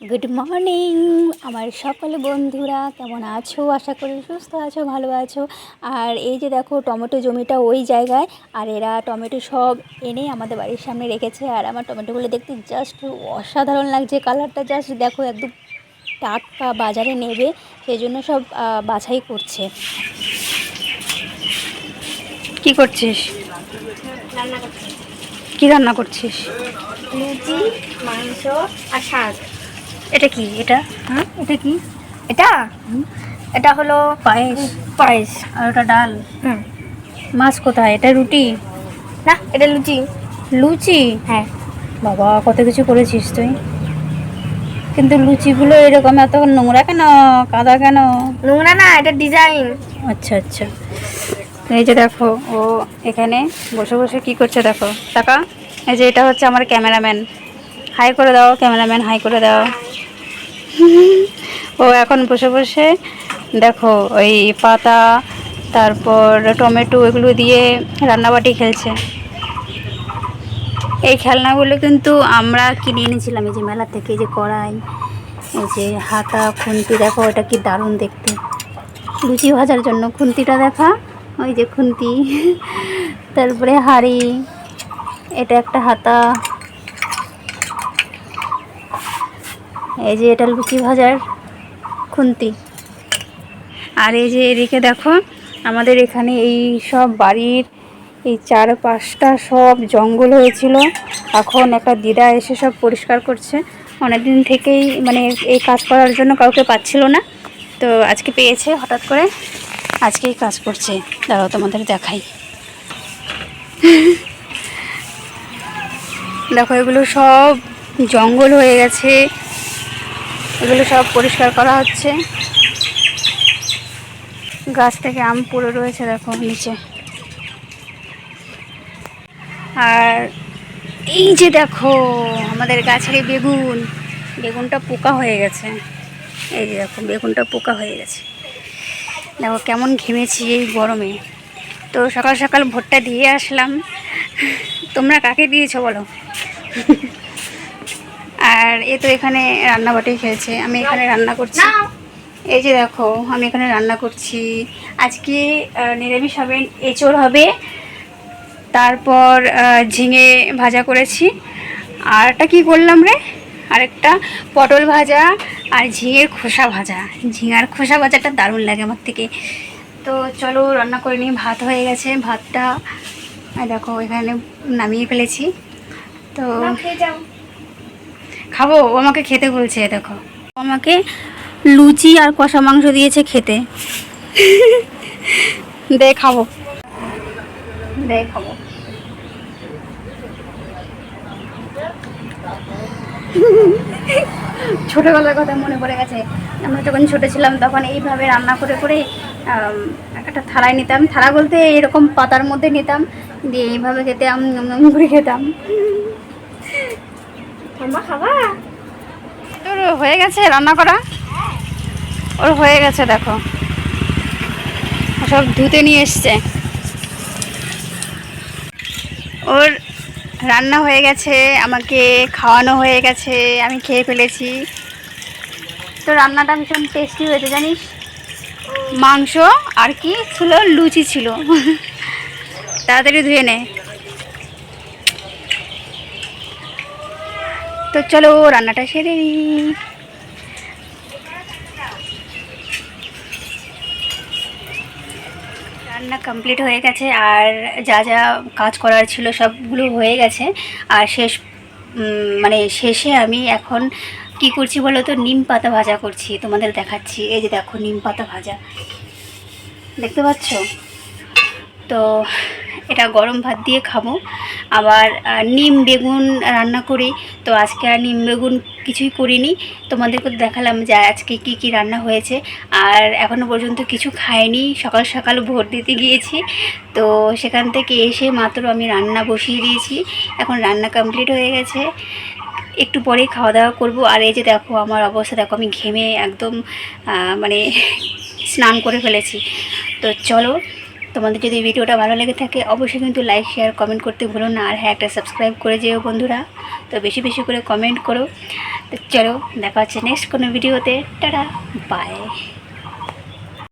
Good morning আমার সকল বন্ধুরা, কেমন আছো? আশা করি সুস্থ আছো, ভালো আছো। আর এই যে দেখো, টমেটো জমিটা ওই জায়গায়, আর এরা টমেটো সব এনে আমাদের বাড়ির সামনে রেখেছে। আর আমার টমেটোগুলো দেখতে জাস্ট অসাধারণ লাগছে, কালারটা জাস্ট দেখো, একদম টাটকা, বাজারে নেবে সেই জন্য সব বাছাই করছে। কি করছিস? রান্না করছি। কি রান্না করছিস? লুচি, মাংস আর শাক। এটা কি? এটা এটা কি? এটা এটা হলো পায়েস? পায়েস। আর ওটা ডাল? হুম। মাছ কোথায়? এটা রুটি? না, এটা লুচি। লুচি? হ্যাঁ। বাবা, কত কিছু করেছিস তুই। কিন্তু লুচিগুলো এরকম এত নোংরা কেন, কাদা কেন? নোংরা না, এটা ডিজাইন। আচ্ছা আচ্ছা। এই যে দেখো, ও এখানে বসে বসে কি করছে দেখো, টাকা। এই যে এটা হচ্ছে আমার ক্যামেরাম্যান। হাই করে দাও ক্যামেরাম্যান, হাই করে দাও। ও এখন বসে বসে দেখো ওই পাতা, তারপর টমেটো, এগুলো দিয়ে রান্নাবাটি খেলছে। এই খেলনাগুলো কিন্তু আমরা কিনে এনেছিলাম এই যে মেলা থেকে। এই যে কড়াই, এই যে হাতা, খুন্তি, দেখো এটা কি দারুণ দেখতে। লুচি ভাজার জন্য খুন্তিটা দেখা, ওই যে খুন্তি। তারপরে হাঁড়ি, এটা একটা হাতা, এই যে এটা লুচি ভাজার খুন্তি। আর এই যে এদিকে দেখো, আমাদের এখানে এই সব বাড়ির এই চারপাশটা সব জঙ্গল হয়েছিল। এখন একটা দিদা এসে সব পরিষ্কার করছে। অনেক দিন থেকেই মানে এই কাজ করার জন্য কাউকে পাচ্ছিল না, তো আজকে পেয়েছে হঠাৎ করে, আজকেই কাজ করছে। দাঁড়াও তোমাদের দেখাই। দেখো, এগুলো সব জঙ্গল হয়ে গেছে, এগুলো সব পরিষ্কার করা হচ্ছে। গাছ থেকে আম পড়ে রয়েছে দেখো নিচে। আর এই যে দেখো, আমাদের গাছের এই বেগুনটা পোকা হয়ে গেছে। এই যে দেখো, বেগুনটা পোকা হয়ে গেছে। দেখো কেমন ঘেমেছি এই গরমে। তো সকাল সকাল ভোটটা দিয়ে আসলাম। তোমরা কাকে দিয়েছো বলো? আর এ তো এখানে রান্নাবাটি খেয়েছে, আমি এখানে রান্না করছি। এই যে দেখো, আমি এখানে রান্না করছি। আজকে নিরামিষ হবে, এঁচোড় হবে, তারপর ঝিঙে ভাজা করেছি। আরটা কি করলাম রে, আরেকটা পটল ভাজা আর ঝিঙের খোসা ভাজা। ঝিঙার খোসা ভাজাটা দারুণ লাগে আমার থেকে। তো চলো রান্না করে নিই। ভাত হয়ে গেছে, ভাতটা দেখো এখানে নামিয়ে ফেলেছি। তো খাবো, ও আমাকে খেতে বলছে। দেখো, ও আমাকে লুচি আর কষা মাংস দিয়েছে খেতে। দে খাবো, দে খাবো। ছোটোবেলার কথা মনে পড়ে গেছে। আমরা যখন ছোটো ছিলাম তখন এইভাবে রান্না করে করে একটা থালায় নিতাম। থালা বলতে এরকম পাতার মধ্যে নিতাম, দিয়ে এইভাবে খেতাম, করে খেতাম। খাবা? তোর হয়ে গেছে রান্না করা? ওর হয়ে গেছে দেখো, সব ধুতে নিয়ে এসছে। ওর রান্না হয়ে গেছে, আমাকে খাওয়ানো হয়ে গেছে, আমি খেয়ে ফেলেছি। তো রান্নাটা ভীষণ টেস্টি হয়েছে জানিস। মাংস আর কি ছিল, লুচি ছিল। তাড়াতাড়ি ধুয়ে নে। তো চলো রান্নাটা সেরে নিই। রান্না কমপ্লিট হয়ে গেছে, আর যা যা কাজ করার ছিল সবগুলো হয়ে গেছে। আর মানে শেষে আমি এখন কি করছি বলো তো, নিম পাতা ভাজা করছি, তোমাদের দেখাচ্ছি। এই যে দেখো, নিম পাতা ভাজা দেখতে পাচ্ছ তো। এটা গরম ভাত দিয়ে খাবো। আবার নিম বেগুন রান্না করি। তো আজকে আর নিম বেগুন কিছুই করিনি, তোমাদেরকে দেখালাম যে আজকে কি কি রান্না হয়েছে। আর এখনও পর্যন্ত কিছু খাইনি, সকাল সকাল ভোট দিতে গিয়েছি। তো সেখান থেকে এসে মাত্র আমি রান্না বসিয়ে দিয়েছি। এখন রান্না কমপ্লিট হয়ে গেছে, একটু পরেই খাওয়া দাওয়া করবো। আর এই যে দেখো আমার অবস্থা দেখো, আমি ঘেমে একদম মানে স্নান করে ফেলেছি। তো চলো তোমাদের যদি ভিডিওটা ভালো লেগে থাকে অবশ্যই কিন্তু লাইক শেয়ার কমেন্ট করতে ভুলো না। আর হ্যাঁ, একটা সাবস্ক্রাইব করে যেও বন্ধুরা। তো বেশি বেশি করে কমেন্ট করো। তো চলো দেখা হচ্ছে নেক্সট কোনো ভিডিওতে। Ta-ta, by.